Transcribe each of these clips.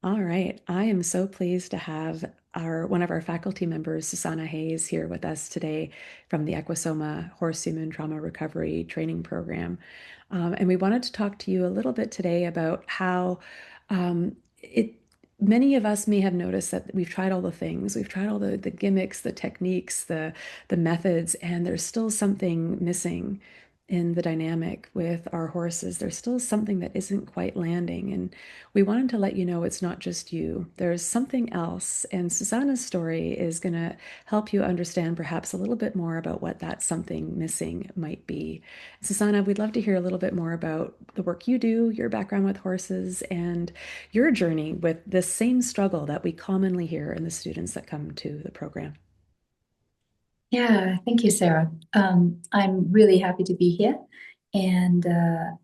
All right. I am so pleased to have our one of our faculty members, Susanne Hays, here with us today from the EQUUSOMA Horse Human Trauma Recovery Training Program. And we wanted to talk to you a little bit today about how it many of us may have noticed that we've tried all the things, we've tried all the gimmicks, the techniques, the methods, and there's still something missing in the dynamic with our horses. There's still something that isn't quite landing. And we wanted to let you know it's not just you. There's something else. And Susanna's story is going to help you understand perhaps a little bit more about what that something missing might be. Susanna, we'd love to hear a little bit more about the work you do, your background with horses, and your journey with this same struggle that we commonly hear in the students that come to the program. Yeah, thank you, Sarah. I'm really happy to be here. And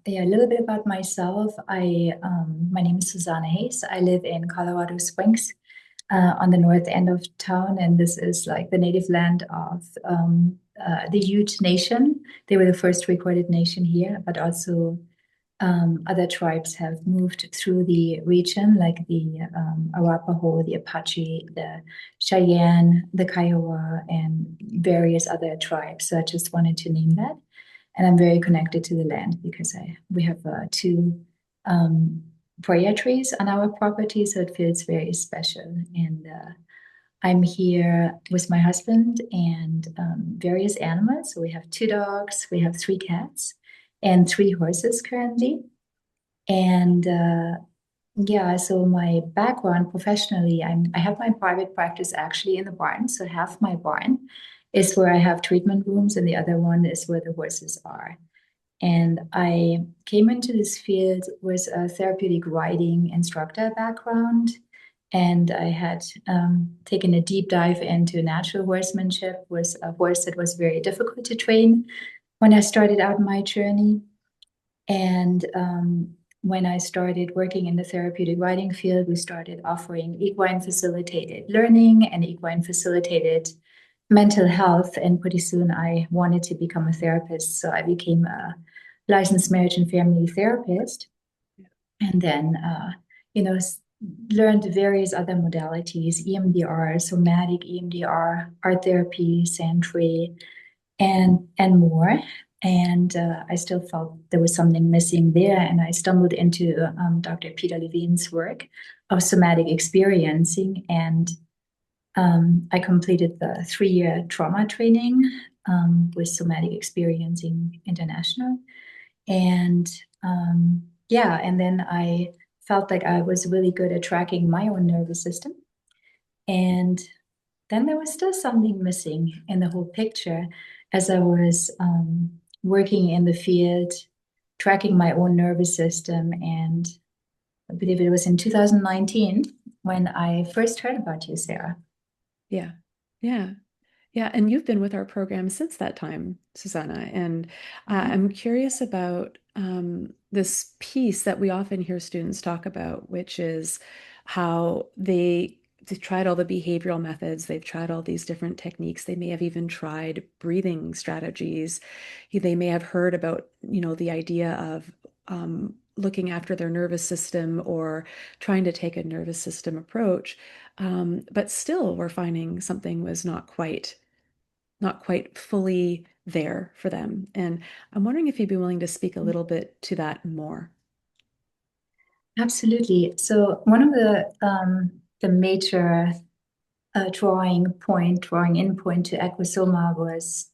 yeah, a little bit about myself. My name is Susanne Hays. I live in Colorado Springs, on the north end of town, and this is like the native land of the Ute Nation. They were the first recorded nation here, but also other tribes have moved through the region, like the Arapaho, the Apache, the Cheyenne, the Kiowa, and various other tribes. So I just wanted to name that. And I'm very connected to the land because we have two prayer trees on our property, so it feels very special. And I'm here with my husband and various animals. So we have two dogs, we have three cats, and three horses currently. And yeah, so my background professionally, I have my private practice actually in the barn. So half my barn is where I have treatment rooms, and the other one is where the horses are. And I came into this field with a therapeutic riding instructor background. And I had taken a deep dive into natural horsemanship with a horse that was very difficult to train when I started out my journey. And when I started working in the therapeutic riding field, we started offering equine facilitated learning and equine facilitated mental health. And pretty soon I wanted to become a therapist. So I became a licensed marriage and family therapist. And then, you know, learned various other modalities, EMDR, somatic EMDR, art therapy, Sandry, and more. And I still felt there was something missing there. And I stumbled into Dr. Peter Levine's work of somatic experiencing. And I completed the 3-year trauma training with Somatic Experiencing International. And yeah, and then I felt like I was really good at tracking my own nervous system. And then there was still something missing in the whole picture as I was working in the field, tracking my own nervous system. And I believe it was in 2019 when I first heard about you, Sarah. Yeah. Yeah. Yeah, and you've been with our program since that time, Susanna. And I'm curious about this piece that we often hear students talk about, which is how they've tried all the behavioral methods, they've tried all these different techniques. They may have even tried breathing strategies. They may have heard about, the idea of looking after their nervous system or trying to take a nervous system approach. But still, we're finding something was not quite fully there for them. And I'm wondering if you'd be willing to speak a little bit to that more. Absolutely. So one of the major drawing in point to EQUUSOMA was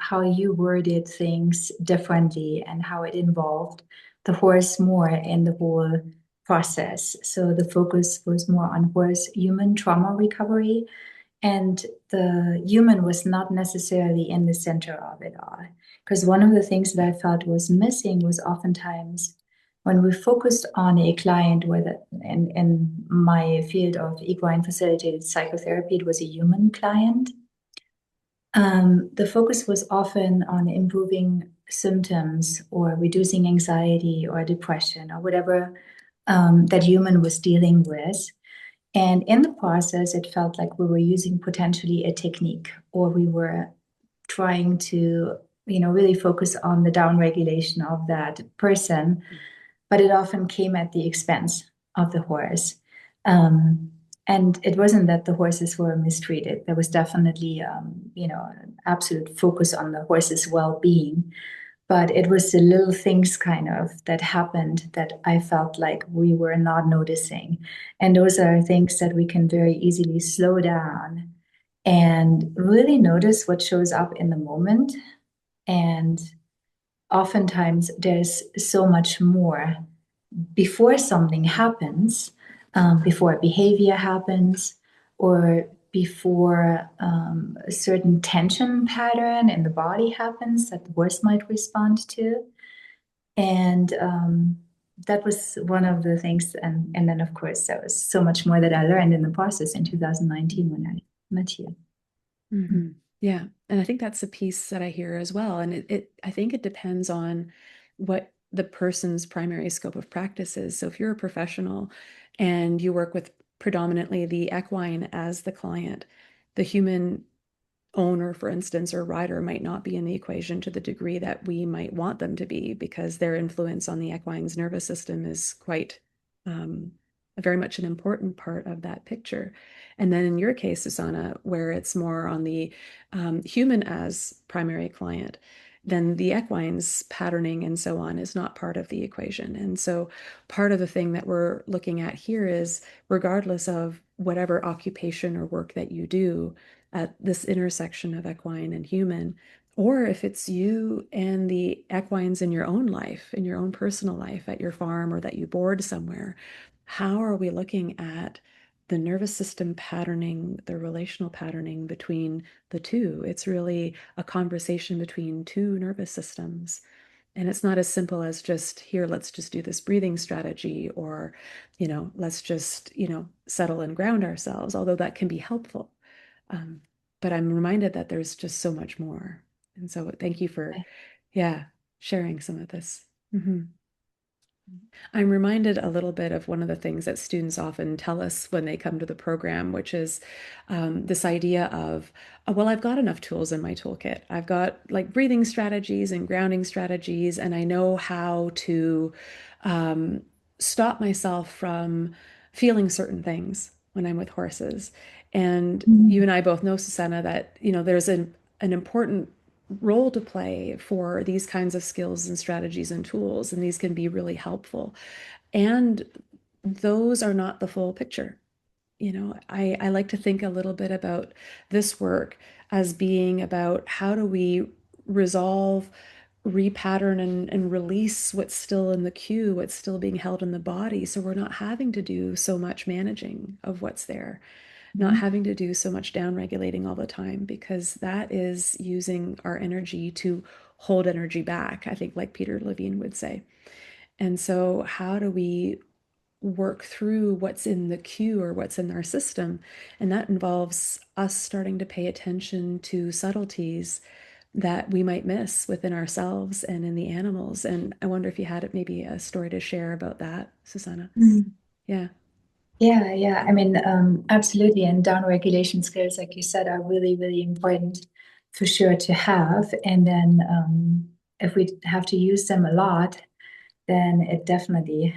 how you worded things differently and how it involved the horse more in the whole process. So the focus was more on horse human trauma recovery, and the human was not necessarily in the center of it all. Because one of the things that I felt was missing was oftentimes when we focused on a client, whether in my field of equine facilitated psychotherapy, it was a human client. The focus was often on improving symptoms or reducing anxiety or depression or whatever that human was dealing with. And in the process, it felt like we were using potentially a technique, or we were trying to, really focus on the downregulation of that person. But it often came at the expense of the horse. And it wasn't that the horses were mistreated. There was definitely, an absolute focus on the horses' well-being. But it was the little things kind of that happened that I felt like we were not noticing. And those are things that we can very easily slow down and really notice what shows up in the moment. And oftentimes there's so much more before something happens, before a behavior happens, or before a certain tension pattern in the body happens that the horse might respond to. And that was one of the things. And then, of course, there was so much more that I learned in the process in 2019 when I met you. Mm-hmm. Yeah. And I think that's a piece that I hear as well. And I think it depends on what the person's primary scope of practice is. So if you're a professional and you work with predominantly the equine as the client, the human owner, for instance, or rider might not be in the equation to the degree that we might want them to be, because their influence on the equine's nervous system is quite um, very much an important part of that picture. And then in your case, Susanna, where it's more on the human as primary client, then the equine's patterning and so on is not part of the equation. And so part of the thing that we're looking at here is, regardless of whatever occupation or work that you do, at this intersection of equine and human, or if it's you and the equines in your own life, in your own personal life, at your farm, or that you board somewhere, how are we looking at the nervous system patterning, the relational patterning between the two? It's really a conversation between two nervous systems. And it's not as simple as just, here, let's just do this breathing strategy, or, let's just, settle and ground ourselves, although that can be helpful. Um, but I'm reminded that there's just so much more. And so thank you for, yeah, sharing some of this. Mhm. I'm reminded a little bit of one of the things that students often tell us when they come to the program, which is this idea of, oh, well, I've got enough tools in my toolkit. I've got like breathing strategies and grounding strategies, and I know how to um, stop myself from feeling certain things when I'm with horses. And you Mm. and I both know, Susanna, that there's an important role to play for these kinds of skills and strategies and tools, and these can be really helpful. And those are not the full picture. I like to think a little bit about this work as being about, how do we resolve, repattern, and release what's still in the queue, what's still being held in the body, so we're not having to do so much managing of what's there, not Mhm. having to do so much down regulating all the time, because that is using our energy to hold energy back, I think, like Peter Levine would say. And so, how do we work through what's in the queue or what's in our system? And that involves us starting to pay attention to subtleties that we might miss within ourselves and in the animals. And I wonder if you had maybe a story to share about that, Susanna. Mm. Yeah. Yeah, yeah. I mean, absolutely. And down regulation skills, like you said, are really, really important for sure to have. And then if we have to use them a lot, then it definitely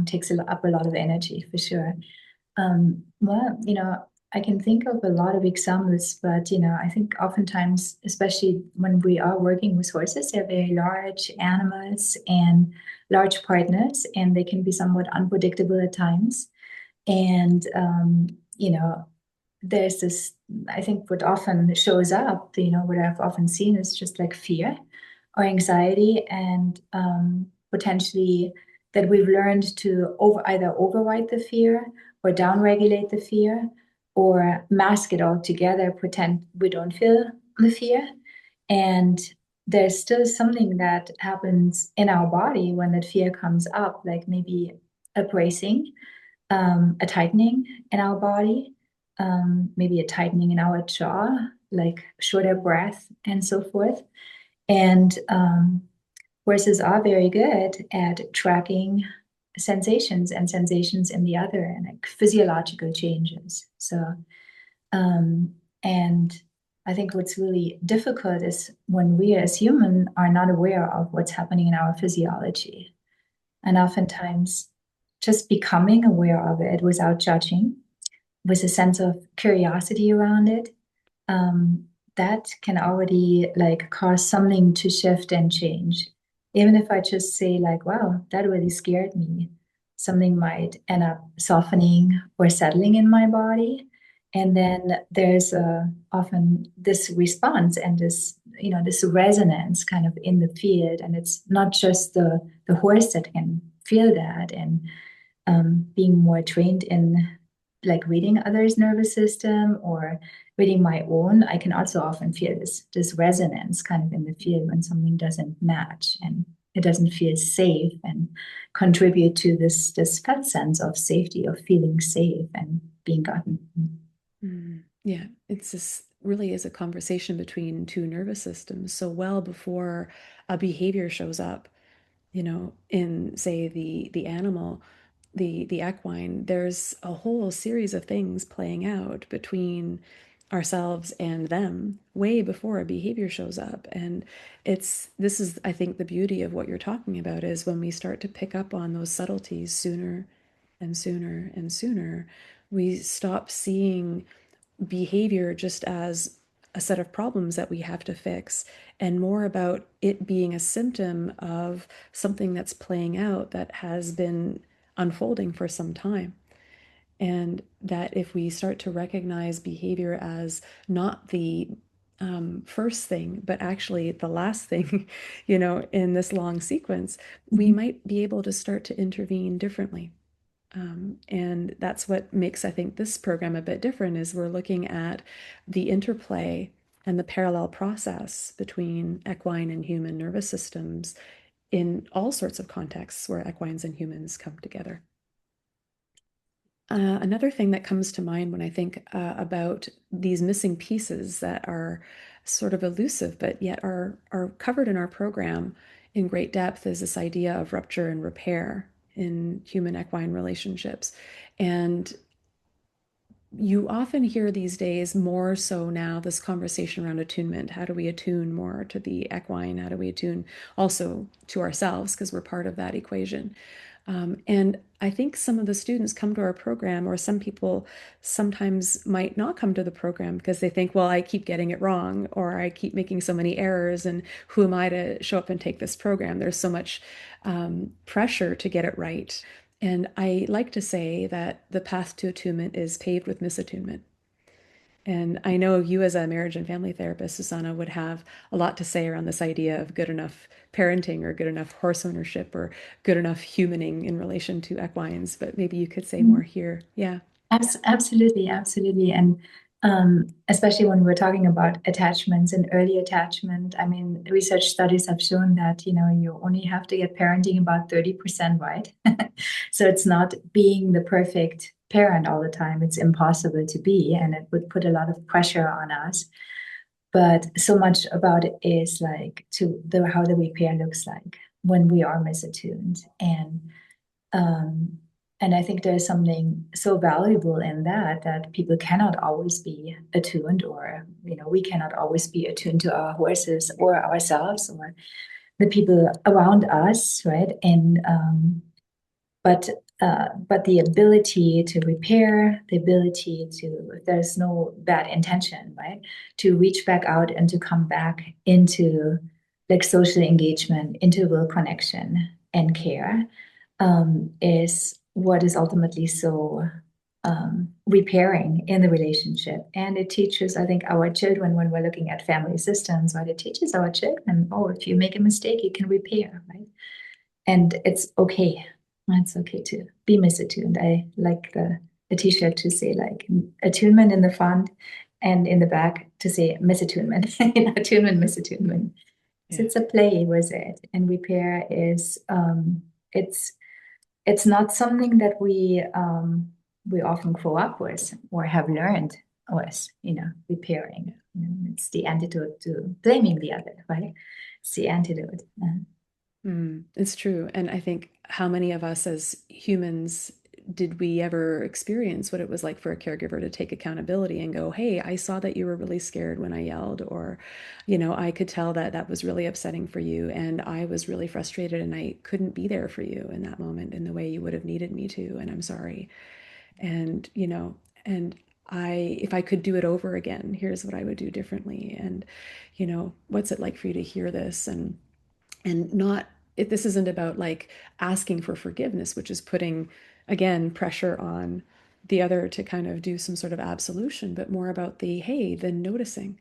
takes up a lot of energy for sure. Well, I can think of a lot of examples, but I think oftentimes, especially when we are working with horses, they're very large animals and large partners, and they can be somewhat unpredictable at times. And there's this, I think what often shows up, what I've often seen is just like fear or anxiety, and potentially that we've learned to either override the fear or downregulate the fear or mask it all together, pretend we don't feel the fear. And there's still something that happens in our body when that fear comes up, like maybe a bracing, a tightening in our body, maybe a tightening in our jaw, like shorter breath and so forth. And horses are very good at tracking sensations and sensations in the other, and like physiological changes. So, and I think what's really difficult is when we as human are not aware of what's happening in our physiology. And oftentimes just becoming aware of it without judging, with a sense of curiosity around it, um, that can already like cause something to shift and change. Even if I just say like, wow, that really scared me, something might end up softening or settling in my body. And then there's often this response and this, this resonance kind of in the field. And it's not just the horse that can feel that, and being more trained in like reading others' nervous system or reading my own, I can also often feel this resonance kind of in the field when something doesn't match and it doesn't feel safe, and contribute to this felt sense of safety, of feeling safe and being gotten. Yeah, it's this really is a conversation between two nervous systems. So well before a behavior shows up, in say the animal, the equine, there's a whole series of things playing out between ourselves and them way before a behavior shows up. And this is, I think, the beauty of what you're talking about is when we start to pick up on those subtleties sooner and sooner and sooner, we stop seeing behavior just as a set of problems that we have to fix, and more about it being a symptom of something that's playing out that has been unfolding for some time. And that if we start to recognize behavior as not the first thing, but actually the last thing, in this long sequence, we Mhm. might be able to start to intervene differently. And that's what makes, I think, this program a bit different is we're looking at the interplay and the parallel process between equine and human nervous systems in all sorts of contexts where equines and humans come together. Another thing that comes to mind when I think about these missing pieces that are sort of elusive, but yet are covered in our program in great depth is this idea of rupture and repair in human equine relationships. And you often hear these days more so now this conversation around attunement. How do we attune more to the equine? How do we attune also to ourselves? Because we're part of that equation. And I think some of the students come to our program, or some people sometimes might not come to the program because they think, well, I keep getting it wrong, or I keep making so many errors, and who am I to show up and take this program? There's so much pressure to get it right. And I like to say that the path to attunement is paved with misattunement. And I know you, as a marriage and family therapist, Susanna, would have a lot to say around this idea of good enough parenting or good enough horse ownership or good enough humaning in relation to equines. But maybe you could say more here. Yeah. Absolutely, absolutely. And especially when we're talking about attachments and early attachment, I mean, research studies have shown that, you only have to get parenting about 30% right. So it's not being the perfect parent all the time. It's impossible to be, and it would put a lot of pressure on us. But so much about it is like to the how the repair looks like when we are misattuned. Um, and I think there's something so valuable in that people cannot always be attuned, or we cannot always be attuned to our horses or ourselves or the people around us, right? And but but the ability to repair, the ability to, if there's no bad intention, right, to reach back out and to come back into like social engagement, into real connection and care, is what is ultimately so repairing in the relationship. And it teaches, I think, our children, when we're looking at family systems, right? It teaches our children, oh, if you make a mistake, you can repair, right? And it's okay. It's okay to be misattuned. I like the t-shirt to say like attunement in the front and in the back to say misattunement, attunement, misattunement. So Yeah. it's a play with it. And repair is it's it's not something that we often grow up with or have learned with, repairing. It's the antidote to blaming the other, right? It's the antidote. It's true. And I think how many of us as humans did we ever experience what it was like for a caregiver to take accountability and go, hey, I saw that you were really scared when I yelled, or, I could tell that that was really upsetting for you, and I was really frustrated and I couldn't be there for you in that moment in the way you would have needed me to, and I'm sorry. And, and if I could do it over again, here's what I would do differently. And, what's it like for you to hear this? And not, this isn't about like asking for forgiveness, which is putting, again, pressure on the other to kind of do some sort of absolution, but more about the, hey, the naming,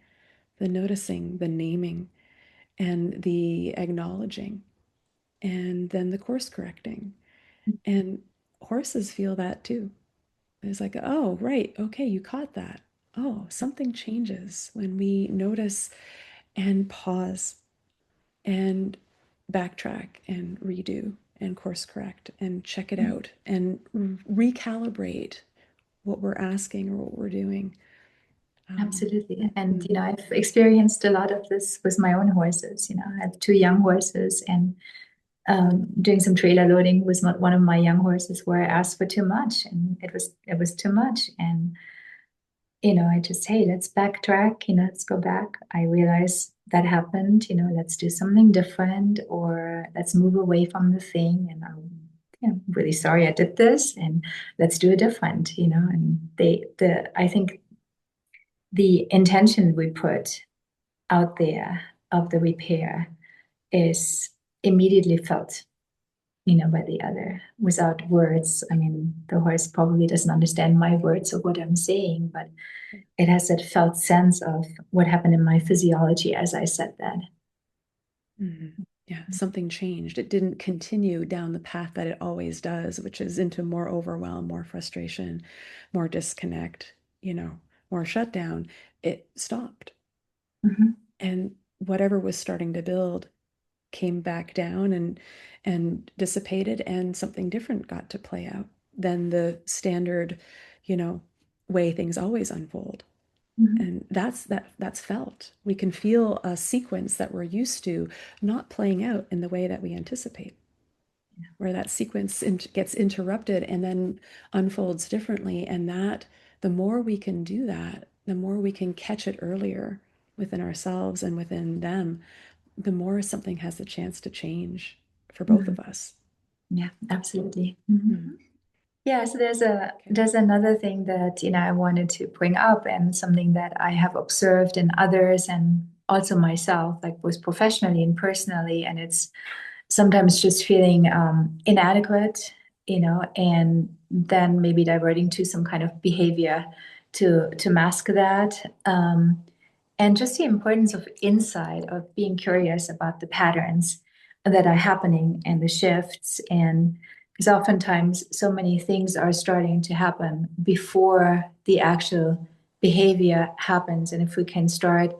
and the acknowledging, and then the course correcting. And horses feel that too. It's like, oh, right, okay, you caught that. Oh, something changes when we notice and pause and backtrack and redo and course correct and check it Mhm. out and recalibrate what we're asking or what we're doing. Absolutely. And, Mm, I've experienced a lot of this with my own horses. I have two young horses, and doing some trailer loading with one of my young horses where I asked for too much, and it was too much. And, I just, hey, let's backtrack, let's go back. I realize that happened, let's do something different, or let's move away from the thing. And I'm, really sorry I did this, and let's do it different, and I think the intention we put out there of the repair is immediately felt, by the other without words. I mean, the horse probably doesn't understand my words of what I'm saying, but it has that felt sense of what happened in my physiology as I said that. mm. Yeah, something changed. It didn't continue down the path that it always does, which is into more overwhelm, more frustration, more disconnect, more shutdown. It stopped. Mhm. And whatever was starting to build came back down and dissipated, and something different got to play out than the standard, you know, way things always unfold. Mhm. And that's felt. We can feel a sequence that we're used to not playing out in the way that we anticipate, where that sequence gets interrupted and then unfolds differently. And that the more we can do that, the more we can catch it earlier within ourselves and within them, the more something has the chance to change for both Mhm. of us. Yeah, absolutely. Mhm. Mm, Yeah, so there's a okay. there's another thing that I wanted to bring up, and something that I have observed in others and also myself, like both professionally and personally, and it's sometimes just feeling inadequate, and then maybe diverting to some kind of behavior to mask that, and just the importance of insight, of being curious about the patterns that are happening and the shifts. And because oftentimes so many things are starting to happen before the actual behavior happens, and if we can start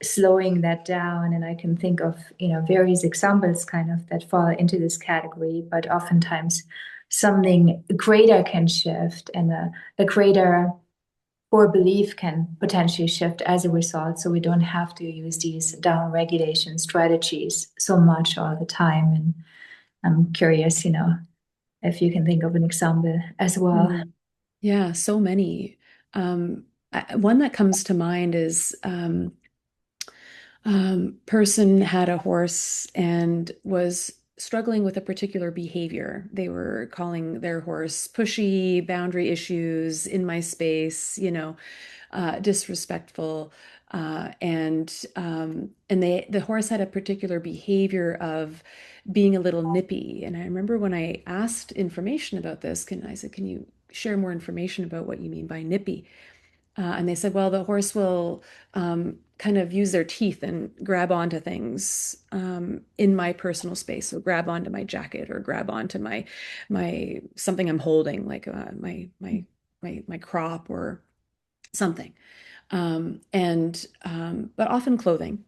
slowing that down, and I can think of various examples kind of that fall into this category, but oftentimes something greater can shift, and a greater core belief can potentially shift as a result, so we don't have to use these down regulation strategies so much all the time. And I'm curious, if you can think of an example as well. Mm. Yeah, so many. One that comes to mind is person had a horse and was struggling with a particular behavior. They were calling their horse pushy, boundary issues, in my space, disrespectful, and the horse had a particular behavior of being a little nippy. And I remember when I asked information about this, I said, can you share more information about what you mean by nippy? And they said, well, the horse will kind of use their teeth and grab onto things in my personal space. So grab onto my jacket or grab onto my something I'm holding, like my crop or something. But often clothing,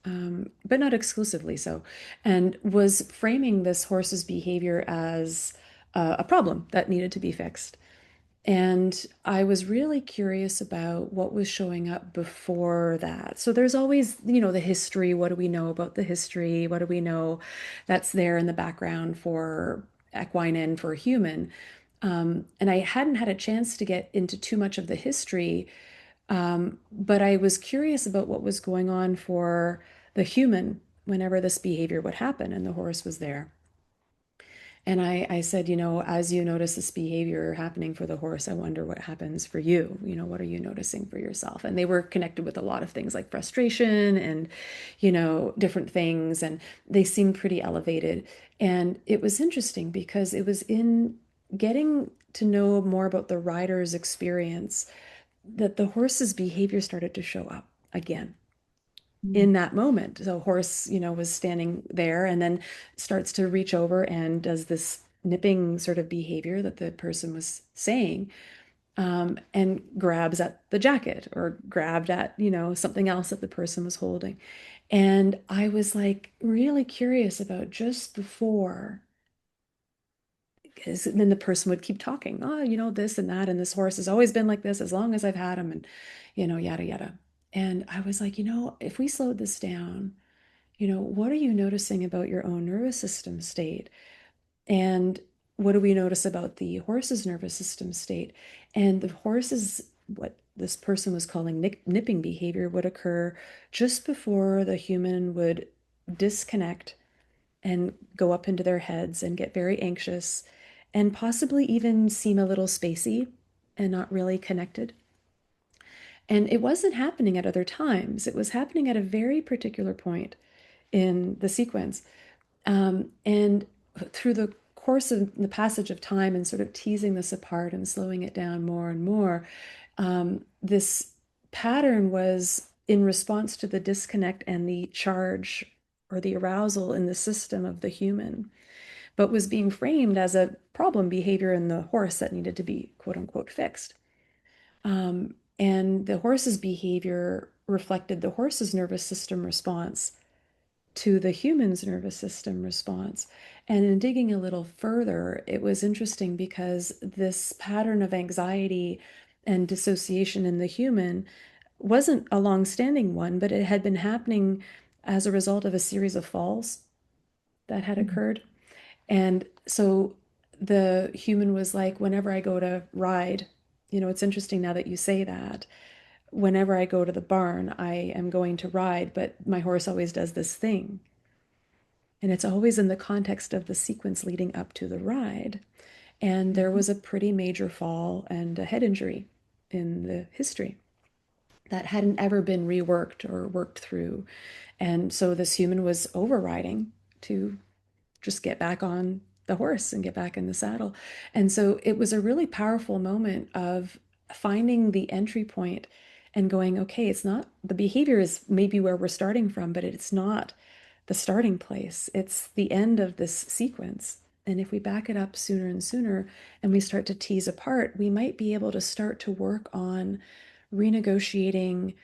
but not exclusively so. And was framing this horse's behavior as a problem that needed to be fixed. And I was really curious about what was showing up before that. So there's always, the history. What do we know about the history? What do we know that's there in the background for equine and for human? And I hadn't had a chance to get into too much of the history, but I was curious about what was going on for the human whenever this behavior would happen, and the horse was there. And I said, as you notice this behavior happening for the horse, I wonder what happens for you. What are you noticing for yourself? And they were connected with a lot of things like frustration and, different things. And they seemed pretty elevated. And it was interesting because it was in getting to know more about the rider's experience that the horse's behavior started to show up again Mm. in that moment. So horse, was standing there and then starts to reach over and does this nipping sort of behavior that the person was saying, and grabs at the jacket or grabbed at, something else that the person was holding. And I was like really curious about just before, because then the person would keep talking, oh, this and that, and this horse has always been like this as long as I've had him, and, yada, yada. And I was like, if we slowed this down, what are you noticing about your own nervous system state? And what do we notice about the horse's nervous system state? And the horse's, what this person was calling nipping behavior, would occur just before the human would disconnect and go up into their heads and get very anxious and possibly even seem a little spacey and not really connected. And it wasn't happening at other times. It was happening at a very particular point in the sequence. And through the course of the passage of time and sort of teasing this apart and slowing it down more and more, this pattern was in response to the disconnect and the charge or the arousal in the system of the human, but was being framed as a problem behavior in the horse that needed to be quote unquote fixed. And the horse's behavior reflected the horse's nervous system response to the human's nervous system response. And in digging a little further, it was interesting because this pattern of anxiety and dissociation in the human wasn't a long-standing one, but it had been happening as a result of a series of falls that had Mm. occurred. And so the human was like, whenever I go to ride, it's interesting now that you say that. Whenever I go to the barn, I am going to ride, but my horse always does this thing. And it's always in the context of the sequence leading up to the ride. And there Mhm. was a pretty major fall and a head injury in the history that hadn't ever been reworked or worked through. And so this human was overriding to just get back on the horse and get back in the saddle. And so it was a really powerful moment of finding the entry point and going, okay, it's not the behavior is maybe where we're starting from, but it's not the starting place. It's the end of this sequence. And if we back it up sooner and sooner and we start to tease apart, we might be able to start to work on renegotiating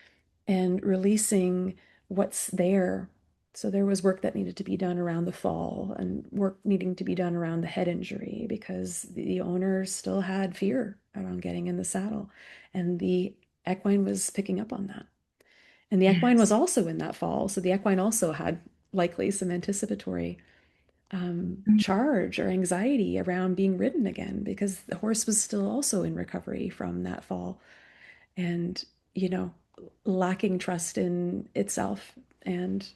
and releasing what's there. So there was work that needed to be done around the fall and work needing to be done around the head injury because the owner still had fear around getting in the saddle. And the equine was picking up on that. And the equine was Yes. also in that fall. So the equine also had likely some anticipatory Mm. charge or anxiety around being ridden again because the horse was still also in recovery from that fall and, you know, lacking trust in itself and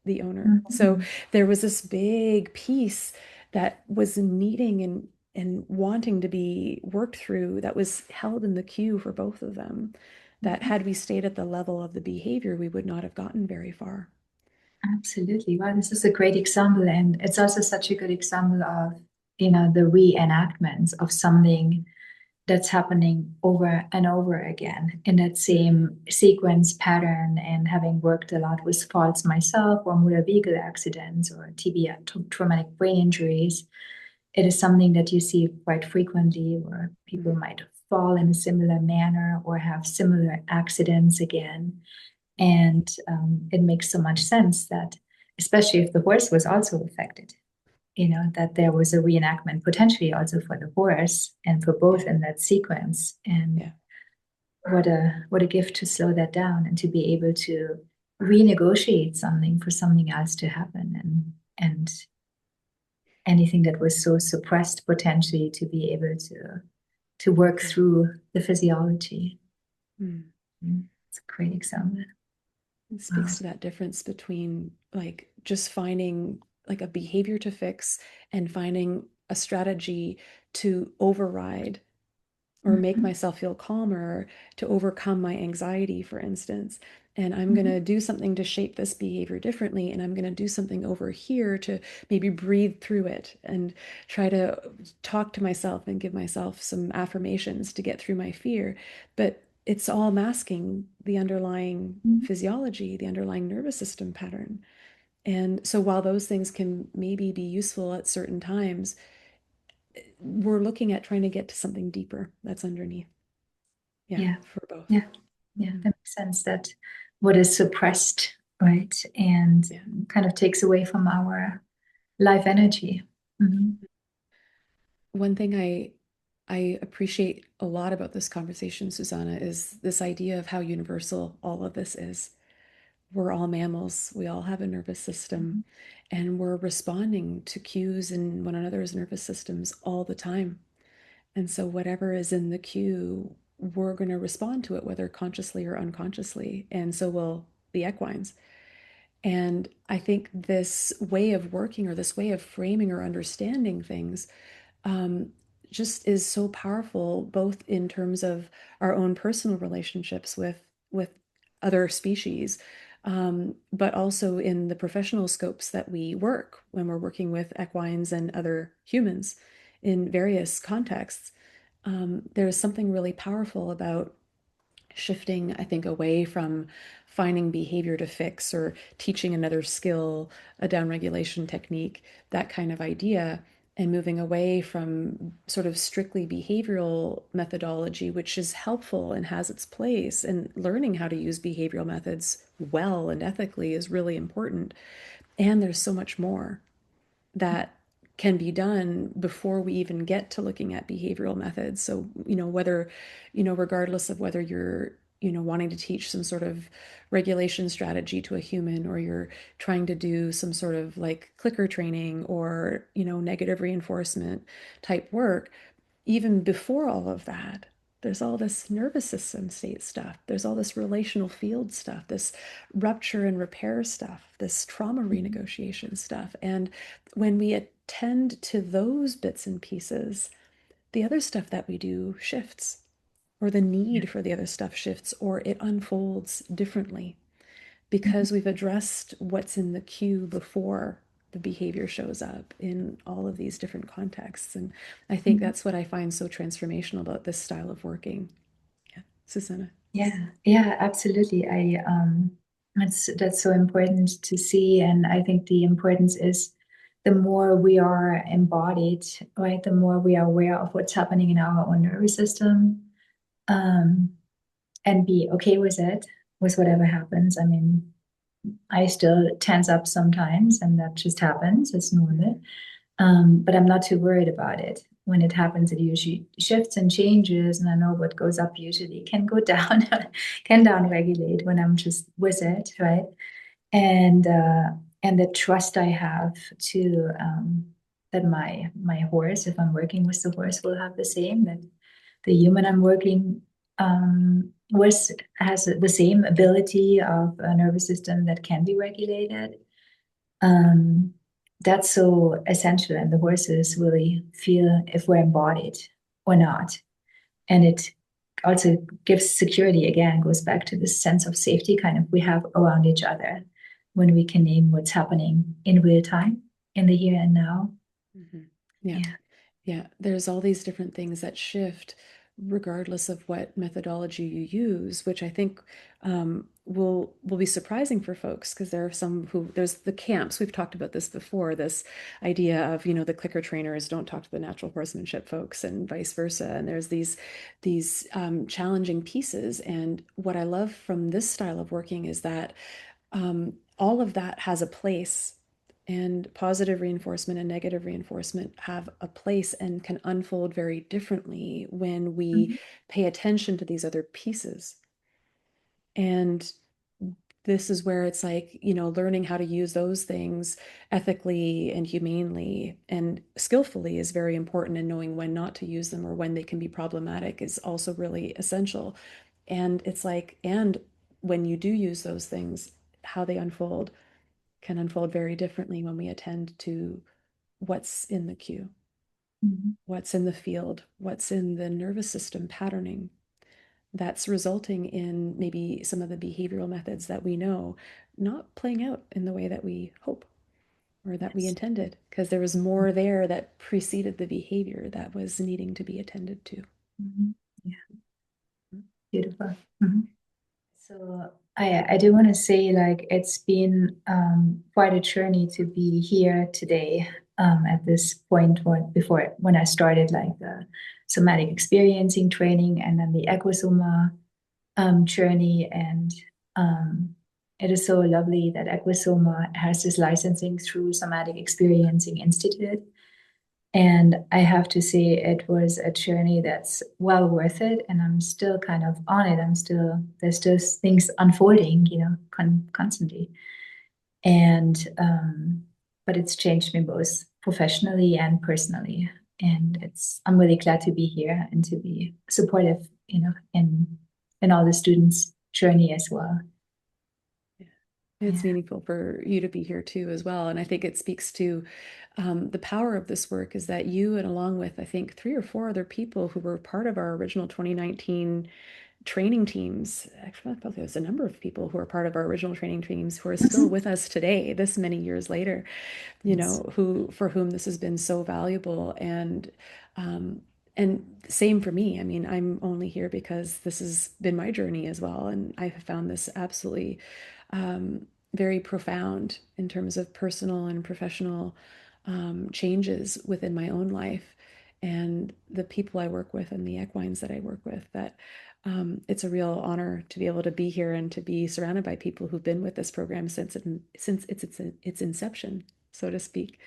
the owner. So Mhm. there was this big piece that was needing and wanting to be worked through that was held in the queue for both of them. That Mhm. had we stayed at the level of the behavior, we would not have gotten very far. Absolutely. Wow, this is a great example. And it's also such a good example of, the reenactments of something that's happening over and over again in that Mm-hmm. same sequence pattern. And having worked a lot with faults myself or motor vehicle accidents or TBI, traumatic brain injuries, it is something that you see quite frequently where people Mm-hmm. might fall in a similar manner or have similar accidents again. And it makes so much sense that, especially if the horse was also affected, that there was a reenactment potentially also for the horse and for both Yeah, in that sequence. And yeah, what a gift to slow that down and to be able to renegotiate something for something else to happen and anything that was so suppressed potentially to be able to work Yeah. through the physiology. Mm. It's a great example. It speaks Wow. to that difference between like just finding like a behavior to fix and finding a strategy to override or make Mm-hmm. myself feel calmer to overcome my anxiety, for instance. And I'm going Mm-hmm. to do something to shape this behavior differently. And I'm going to do something over here to maybe breathe through it and try to talk to myself and give myself some affirmations to get through my fear. But it's all masking the underlying physiology, the underlying nervous system pattern. And so while those things can maybe be useful at certain times, we're looking at trying to get to something deeper that's underneath. Yeah, Yeah. for both. Yeah. Yeah. Mhm. That makes sense that what is suppressed, right? And Yeah. kind of takes away from our life energy. Mm-hmm. One thing I appreciate a lot about this conversation, Susanna, is this idea of how universal all of this is. We're all mammals. We all have a nervous system, and we're responding to cues in one another's nervous systems all the time. And so whatever is in the cue, we're going to respond to it, whether consciously or unconsciously. And so will the equines. And I think this way of working or this way of framing or understanding things um, just is so powerful, both in terms of our own personal relationships with other species, but also in the professional scopes that we work when we're working with equines and other humans in various contexts. There's something really powerful about shifting, I think, away from finding behavior to fix or teaching another skill, a downregulation technique, that kind of idea, and moving away from sort of strictly behavioral methodology, which is helpful and has its place. And learning how to use behavioral methods well and ethically is really important. And there's so much more that can be done before we even get to looking at behavioral methods. So, whether, regardless of whether you're, wanting to teach some sort of regulation strategy to a human, or you're trying to do some sort of like clicker training or, negative reinforcement type work, even before all of that, there's all this nervous system state stuff. There's all this relational field stuff, this rupture and repair stuff, this trauma renegotiation stuff. And when we attend to those bits and pieces, the other stuff that we do shifts, or the Yeah. need for the other stuff shifts, or it unfolds differently Mhm. because we've addressed what's in the queue before the behavior shows up in all of these different contexts. And I think Mhm. that's what I find so transformational about this style of working. Yeah, Susanna. Yeah, yeah, absolutely. That's so important to see, and I think the importance is the more we are embodied, right, the more we are aware of what's happening in our own nervous system, um, and be okay with it, with whatever happens. I mean, I still tense up sometimes, and that just happens. It's normal. But I'm not too worried about it. When it happens, it usually shifts and changes, and I know what goes up usually can go down, can down regulate when I'm just with it, right? And uh, and the trust I have to that my horse, if I'm working with the horse, will have the same. That the human I'm working with has the same ability of a nervous system that can be regulated. um, that's so essential, and the horses really feel if we're embodied or not. And it also gives security, again, goes back to this sense of safety kind of we have around each other when we can name what's happening in real time, in the here and now. Mm-hmm. Yeah. Yeah. Yeah, there's all these different things that shift regardless of what methodology you use, which I think will be surprising for folks because there are some who there's the camps. We've talked about this before, this idea of, the clicker trainers don't talk to the natural horsemanship folks and vice versa. And there's these challenging pieces. And what I love from this style of working is that all of that has a place, and positive reinforcement and negative reinforcement have a place and can unfold very differently when we Mhm. pay attention to these other pieces. And this is where it's like, learning how to use those things ethically and humanely and skillfully is very important, and knowing when not to use them or when they can be problematic is also really essential. And it's like, and when you do use those things, how they unfold can unfold very differently when we attend to what's in the cue, Mhm. what's in the field, what's in the nervous system patterning that's resulting in maybe some of the behavioral methods that we know not playing out in the way that we hope or that we Yes. intended, because there was more there that preceded the behavior that was needing to be attended to. Mhm. Yeah, beautiful. Mhm. So I do want to say, like, it's been quite a journey to be here today, at this point when I started like the somatic experiencing training and then the EQUUSOMA journey. And um, it is so lovely that EQUUSOMA has this licensing through Somatic Experiencing Institute. And I have to say, it was a journey that's well worth it. And I'm still kind of on it. There's still things unfolding, constantly. And, but it's changed me both professionally and personally. And I'm really glad to be here and to be supportive, in all the students' journey as well. It's Yeah. meaningful for you to be here too, as well. And I think it speaks to the power of this work is that you, and along with, I think, 3 or 4 other people who were part of our original 2019 training teams, actually, probably there's a number of people who are part of our original training teams who are still with us today, this many years later, Yes. who for whom this has been so valuable. Um, and same for me. I mean, I'm only here because this has been my journey as well, and I have found this absolutely very profound in terms of personal and professional changes within my own life and the people I work with and the equines that I work with. That it's a real honor to be able to be here and to be surrounded by people who've been with this program since its inception, so to speak.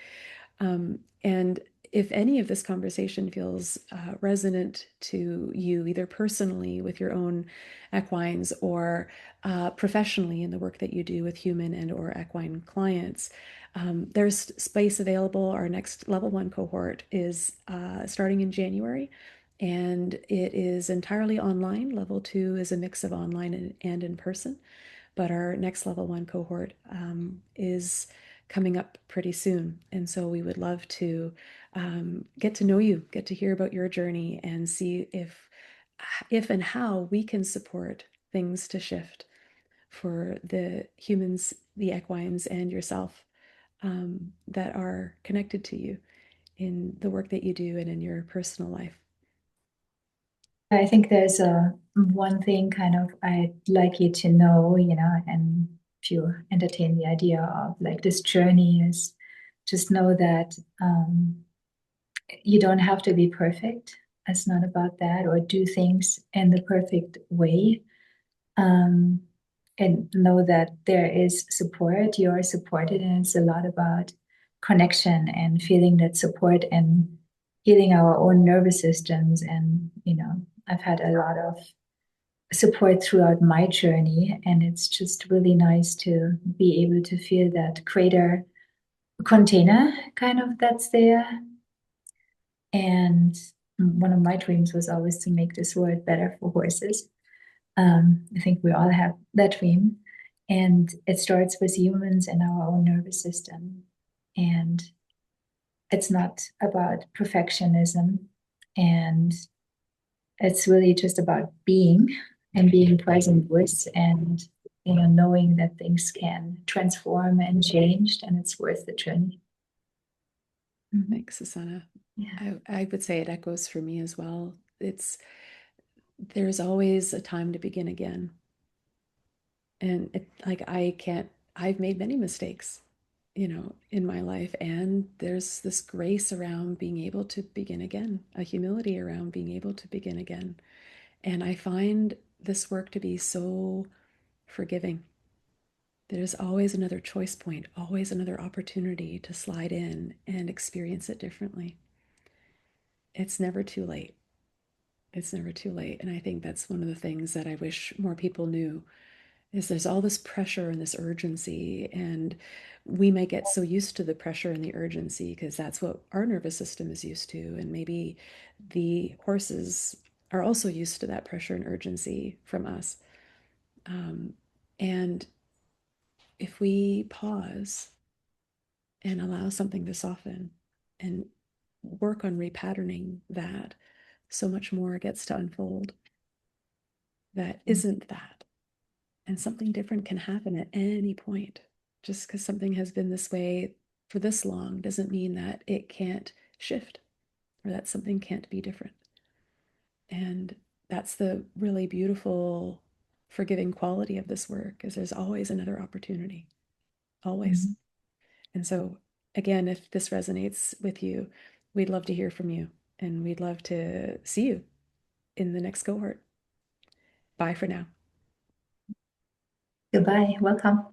And if any of this conversation feels resonant to you, either personally with your own equines or professionally in the work that you do with human and or equine clients, there's space available. Our next level 1 cohort is starting in January, and it is entirely online. Level 2 is a mix of online and in person, but our next level 1 cohort is coming up pretty soon. And so we would love to get to know you, get to hear about your journey, and see if and how we can support things to shift for the humans, the equines, and yourself that are connected to you in the work that you do and in your personal life. I think there's a one thing kind of I'd like you to know, and if you entertain the idea of like this journey, is just know that you don't have to be perfect. It's not about that, or do things in the perfect way. Um, and know that there is support, you're supported, and it's a lot about connection and feeling that support and healing our own nervous systems. And, I've had a lot of support throughout my journey, and it's just really nice to be able to feel that greater container kind of that's there. And one of my dreams was always to make this world better for horses. I think we all have that dream. And it starts with humans and our own nervous system. And it's not about perfectionism. And it's really just about being and being present with, and knowing that things can transform and change, and it's worth the journey. Mhm. Thanks, Susanna. Yeah. I would say it echoes for me as well. There's always a time to begin again. And like I've made many mistakes, in my life. And there's this grace around being able to begin again, a humility around being able to begin again. And I find this work to be so forgiving. There's always another choice point, always another opportunity to slide in and experience it differently. It's never too late. It's never too late. And I think that's one of the things that I wish more people knew, is there's all this pressure and this urgency, and we may get so used to the pressure and the urgency because that's what our nervous system is used to, and maybe the horses are also used to that pressure and urgency from us. And if we pause and allow something to soften and work on repatterning that, so much more gets to unfold that isn't that. And something different can happen at any point. Just because something has been this way for this long doesn't mean that it can't shift or that something can't be different. And that's the really beautiful, forgiving quality of this work is there's always another opportunity, always. Mhm. And so, again, if this resonates with you, we'd love to hear from you and we'd love to see you in the next cohort. Bye for now. Goodbye. Welcome.